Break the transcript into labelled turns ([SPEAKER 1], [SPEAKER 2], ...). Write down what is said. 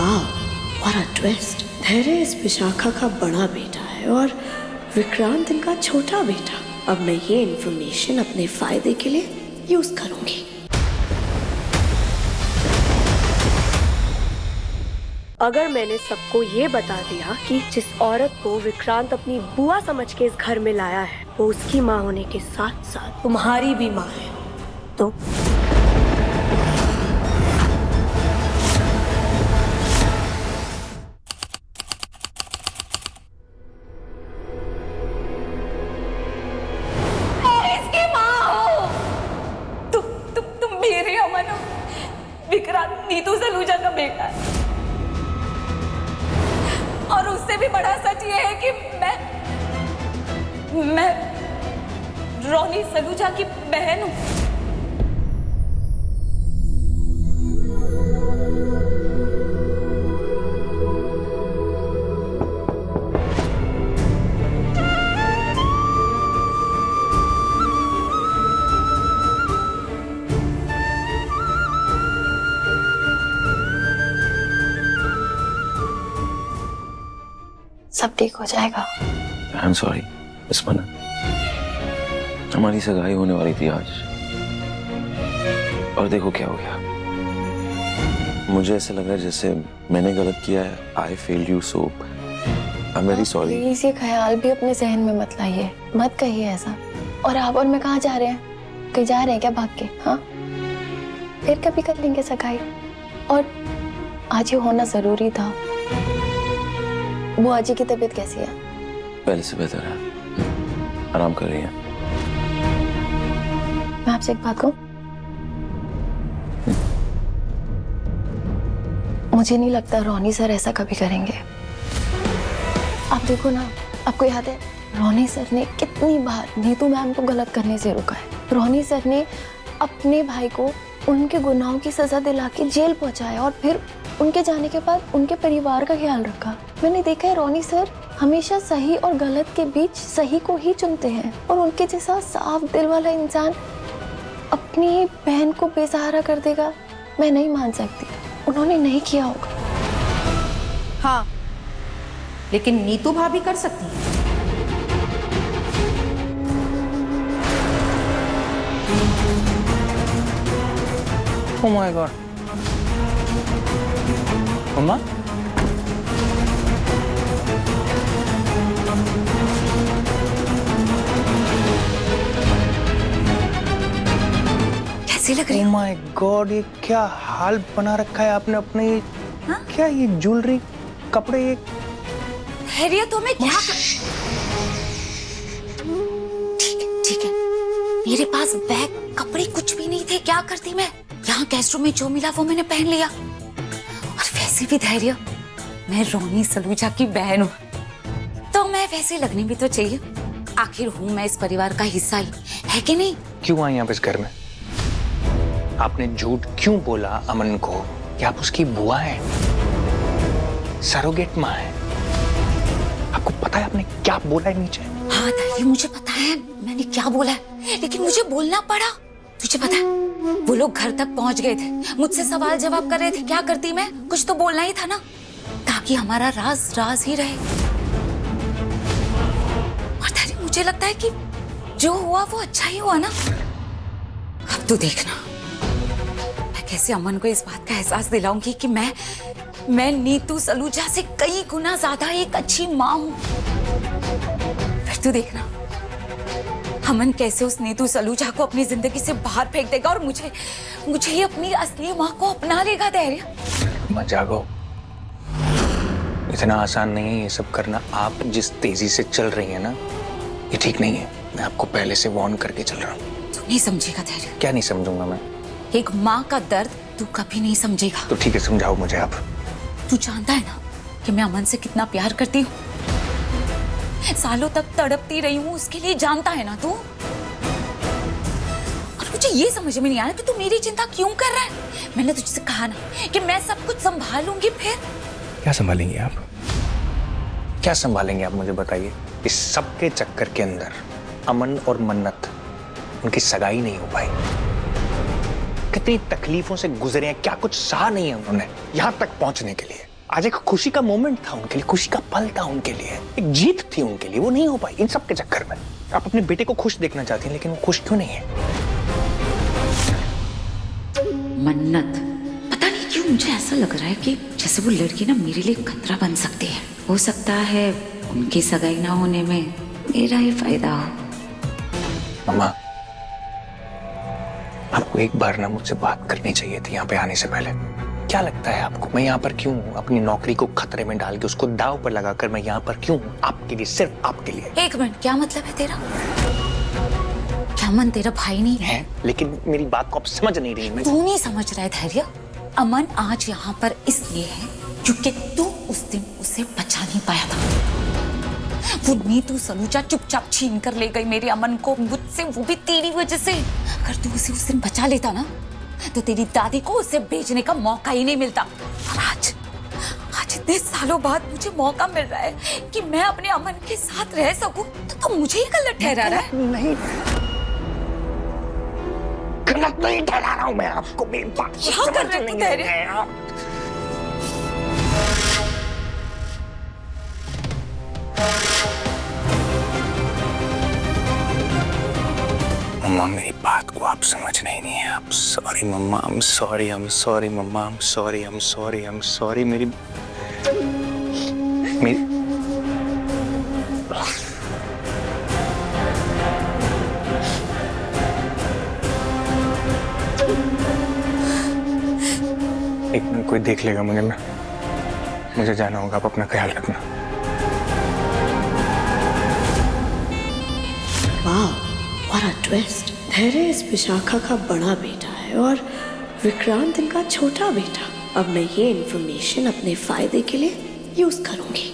[SPEAKER 1] वाह, what a twist. धैर्य इस विशाखा का बड़ा बेटा है और विक्रांत इनका छोटा बेटा। अब मैं ये इन्फॉर्मेशन अपने फायदे के लिए यूज करूंगी। अगर मैंने सबको ये बता दिया कि जिस औरत को विक्रांत अपनी बुआ समझ के इस घर में लाया है वो उसकी माँ होने के साथ साथ तुम्हारी भी माँ है, तो
[SPEAKER 2] इसकी माँ हो तुम मेरे अमन हो। विक्रांत नीतू सलूजा का बेटा है और उससे भी बड़ा सच ये है कि मैं रोनी सलूजा की बहन हूं।
[SPEAKER 3] सब ठीक हो जाएगा।
[SPEAKER 4] आई एम सॉरी मिस मना, हमारी सगाई होने वाली थी आज और देखो क्या हो गया। मुझे ऐसा लग रहा है जैसे मैंने गलत किया है। I failed you so I am very sorry.
[SPEAKER 3] Please ये ख्याल भी अपने जहन में मत लाइए, मत कहिए ऐसा। और आप और मैं कहाँ जा रहे हैं? कहीं जा रहे हैं क्या भाग के? हाँ, फिर कभी कर लेंगे सगाई। और आज ये होना जरूरी था। बुआ जी की तबीयत कैसी है?
[SPEAKER 4] पहले से बेहतर है, आराम कर रही है।
[SPEAKER 3] मैं आपसे एक बात कहूं? मुझे नहीं लगता रोनी सर ऐसा कभी करेंगे। आप देखो ना, आपको याद है रोनी सर ने कितनी बार नीतू मैम को गलत करने से रोका है। रोनी सर ने अपने भाई को उनके गुनाहों की सजा दिला के जेल पहुंचाया और फिर उनके जाने के बाद उनके परिवार का ख्याल रखा। मैंने देखा है रोनी सर हमेशा सही और गलत के बीच सही को ही चुनते हैं और उनके जैसा साफ दिल वाला इंसान अपनी बहन को बेसहारा कर देगा, मैं नहीं मान सकती। उन्होंने नहीं किया होगा।
[SPEAKER 2] हाँ, लेकिन नीतू भाभी कर सकती है।
[SPEAKER 5] Oh my God. मम्मा?
[SPEAKER 2] कैसी लग रही
[SPEAKER 5] Oh
[SPEAKER 2] है?
[SPEAKER 5] my God, ये क्या हाल बना रखा है आपने अपने?
[SPEAKER 2] हाँ?
[SPEAKER 5] क्या ये ज्वेलरी, कपड़े, ये
[SPEAKER 2] धैर्य तो मैं क्या ठीक है। मेरे पास बैग कपड़े कुछ भी नहीं थे, क्या करती मैं? यहाँ गेस्ट रूम में जो मिला वो मैंने पहन लिया। और वैसे भी धैर्य, मैं रोनी सलूजा की बहन हूँ तो मैं वैसे लगने भी तो चाहिए। आखिर हूँ मैं इस परिवार का हिस्सा ही, है कि नहीं?
[SPEAKER 5] क्यों आई आप इस घर में? आपने झूठ क्यों बोला अमन को कि आप उसकी बुआ हैं, सरोगेट माँ है? आपको पता है आपने क्या बोला है नीचे?
[SPEAKER 2] हाँ धैर्य, मुझे पता है मैंने क्या बोला है, लेकिन मुझे बोलना पड़ा। तुझे पता है वो लोग घर तक पहुंच गए थे, मुझसे सवाल जवाब कर रहे थे। क्या करती मैं? कुछ तो बोलना ही था ना, ताकि हमारा राज राज ही रहे। और धैर्य, मुझे लगता है कि जो हुआ वो अच्छा ही हुआ ना। अब तू देखना मैं कैसे अमन को इस बात का एहसास दिलाऊंगी कि मैं नीतू सलूजा से कई गुना ज्यादा एक अच्छी माँ हूं। फिर तू देखना अमन कैसे उस नीतू सलूजा को अपनी जिंदगी से बाहर फेंक देगा और मुझे ही अपनी असली माँ को अपना लेगा। धैर्य
[SPEAKER 5] मत जागो, इतना आसान नहीं है ये सब करना। आप जिस तेजी से चल रही हैं ना, ये ठीक नहीं है। मैं आपको पहले से वार्न करके चल रहा हूँ।
[SPEAKER 2] तू नहीं समझेगा धैर्य।
[SPEAKER 5] क्या नहीं समझूंगा मैं?
[SPEAKER 2] एक माँ का दर्द तू कभी नहीं समझेगा।
[SPEAKER 5] तो ठीक है, समझाओ मुझे आप।
[SPEAKER 2] तू जानता है ना कि मैं अमन से कितना प्यार करती हूँ, सालों तक तड़पती रही हूँ उसके लिए, जानता है ना तू? और मुझे ये समझ में नहीं आ रहा कि तू मेरी चिंता क्यों कर रहा है। मैंने तुझसे कहा ना कि मैं सब कुछ संभालूंगी। फिर
[SPEAKER 5] क्या संभालेंगे आप? क्या संभालेंगे आप, मुझे बताइए। इस सब के चक्कर के अंदर अमन और मन्नत, उनकी सगाई नहीं हो पाई। कितनी तकलीफों से गुजरे हैं, क्या कुछ सहा नहीं है उन्होंने यहाँ तक पहुंचने के लिए। आज एक खुशी का मोमेंट था उनके लिए, खुशी का पल था उनके लिए, एक जीत थी उनके लिए, वो नहीं हो पाई इन सब के चक्कर में। आप अपने बेटे को खुश देखना चाहती हैं, लेकिन वो खुश क्यों नहीं है?
[SPEAKER 2] मन्नत, पता नहीं क्यों मुझे ऐसा लग रहा है कि जैसे वो लड़की ना मेरे लिए खतरा बन सकती है। हो सकता है उनकी सगाई ना होने में मेरा ही फायदा हो।
[SPEAKER 5] मम्मा, आपको एक बार ना मुझसे बात करनी चाहिए थी यहाँ पे आने से पहले। क्या लगता है आपको मैं यहाँ पर क्यों हूँ? अपनी नौकरी को खतरे में डाल के उसको दांव पर लगाकर मैं यहाँ पर क्यों हूँ? आपके लिए, सिर्फ आपके लिए।
[SPEAKER 2] एक मिनट, क्या मतलब है तेरा? क्या अमन तेरा भाई नहीं है?
[SPEAKER 5] लेकिन मेरी बात को आप समझ नहीं रही। मैं
[SPEAKER 2] तू नहीं समझ रहा है धैर्य। अमन आज यहाँ पर इसलिए है क्योंकि तू उस दिन उसे बचा नहीं पाया था। वो नीतू सलूजा चुपचाप छीन कर ले गई मेरे अमन को मुझसे, वो भी तेरी वजह से। अगर तू उसे उस दिन बचा लेता ना तो तेरी दादी को उसे बेचने का मौका ही नहीं मिलता। और आज इतने सालों बाद मुझे मौका मिल रहा है कि मैं अपने अमन के साथ रह सकूं, तो तू मुझे ही गलत ठहरा रहा है।
[SPEAKER 5] नहीं, गलत नहीं ठहरा रहा हूं मैं आपको। मेरी बात
[SPEAKER 2] क्या कर रहे तू धैर्य?
[SPEAKER 5] मम्मा, मेरी बात को आप समझ नहीं है। आप sorry mamma, I am sorry, I am sorry mamma, I am sorry, I am sorry, I am sorry. मेरी एक मिनट, कोई देख लेगा मुझे जाना होगा। आप अपना ख्याल रखना।
[SPEAKER 1] वाह, what a twist! धैर्य इस विशाखा का बड़ा बेटा है और विक्रांत इनका छोटा बेटा। अब मैं ये इन्फॉर्मेशन अपने फायदे के लिए यूज करूंगी।